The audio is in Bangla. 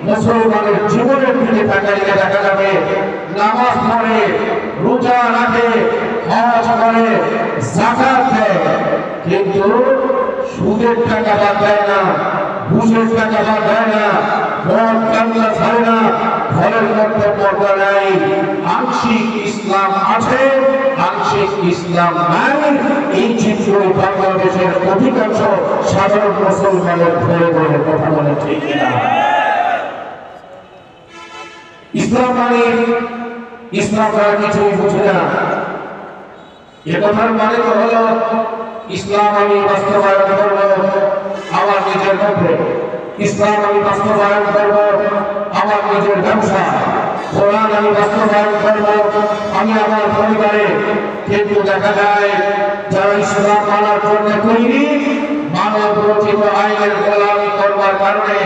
মুসলমানের জীবনের দিকে তাকাইলে দেখা যাবে নামাজ পড়ে, রোজা রাখে, হজ করে, যাকাত দেয়, কিন্তু সুদের টাকা বাদ দেয় না, ঘুষের টাকা বাদ দেয় না, মদ গাঁজা ছাড়ে না, ঘরের মধ্যে পর্দা নাই। আংশিক ইসলাম আছে, আংশিক ইসলাম নাই। এই চিত্র বাংলাদেশের অধিকাংশ সাধারণ মুসলমানের ধরে ধরে কথা বলে ঠিক না। ইসলাম মানে ইসলাম তারা কিছুই বুঝে না। এ কথার মানে তো হলো ইসলাম আমি বাস্তবায়ন করবো আমার নিজের মধ্যে, ইসলাম আমি বাস্তবায়ন করবো আমার নিজের ব্যবসা, কোরআন আমি বাস্তবায়ন করবো আমি আমার পরিবারে। কিন্তু দেখা যায় যারা ইসলাম মানার জন্য তৈরি, মানব রচিত আইনের গোলামি করবার কারণে